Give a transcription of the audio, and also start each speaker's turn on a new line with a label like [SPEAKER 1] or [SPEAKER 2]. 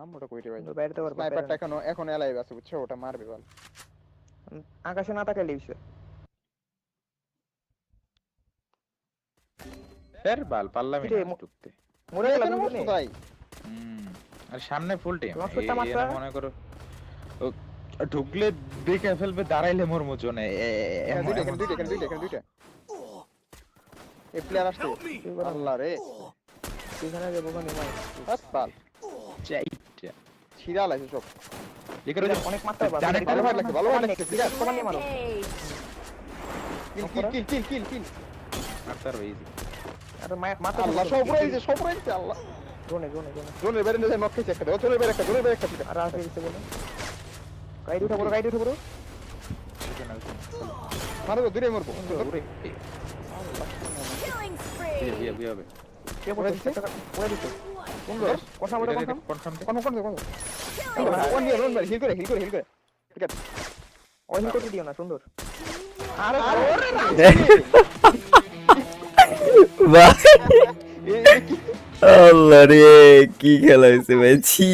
[SPEAKER 1] নাম্বারটা কইতে ভাই
[SPEAKER 2] বাইরে তো
[SPEAKER 1] স্নাইপারটা এখন এলাইভ আছে বুঝছো ওটা মারবে বল
[SPEAKER 2] আকাশে না তাকালে লিখছে
[SPEAKER 3] এর বাল পারলামই
[SPEAKER 2] কিরে,
[SPEAKER 3] না ঢুকতে।
[SPEAKER 2] মরে গেল
[SPEAKER 1] এখানে বসো ভাই
[SPEAKER 3] আর সামনে ফুল টিম
[SPEAKER 2] তোমার শটটা মারতা?
[SPEAKER 3] মনে করো ও ঢুকলে দেখে ফেলবে, দাঁড়াইলে মোর মোজনে
[SPEAKER 1] এখানে দুইটা এই প্লেয়ার আসছে আল্লাহ রে
[SPEAKER 2] এখানে যাবো কোনে ভাই
[SPEAKER 1] আসপাল
[SPEAKER 3] চাইটা
[SPEAKER 1] ছিড়া লাগছে সব
[SPEAKER 3] এখানে যে
[SPEAKER 2] অনেক মারতে হবে
[SPEAKER 3] জানে
[SPEAKER 1] ভালো ফাইট লাগছে ভালো ফাইট লাগছে ঠিক আছে
[SPEAKER 2] তোমার নিয়ে মারো
[SPEAKER 1] কিল
[SPEAKER 3] মারতার ইজি।
[SPEAKER 2] আর মারতে
[SPEAKER 1] আল্লাহ সব রয়েছে আল্লাহ
[SPEAKER 2] জোনে
[SPEAKER 1] জোনের বাইরে নিয়ে নক খেয়েছে একটা জোনের বাইরে একটা ঠিক
[SPEAKER 2] আর আসে দিতে বলে গাইড উঠা বড়
[SPEAKER 1] মারো দূরে মরবো
[SPEAKER 2] দূরে
[SPEAKER 4] Killing
[SPEAKER 3] বিয়ে
[SPEAKER 4] spree.
[SPEAKER 3] বিয়ে হবে
[SPEAKER 2] কে পড়ে দিছে কোন লোক কথা বলে
[SPEAKER 3] কনফার্ম
[SPEAKER 1] কোন কোন নিয়ে রন মারি হিল করে ঠিক আছে
[SPEAKER 2] ওই হিল করতে দিও না সুন্দর
[SPEAKER 1] আরে
[SPEAKER 5] আল্লাহ রে কি খেলা হয়েছে ভাই ছি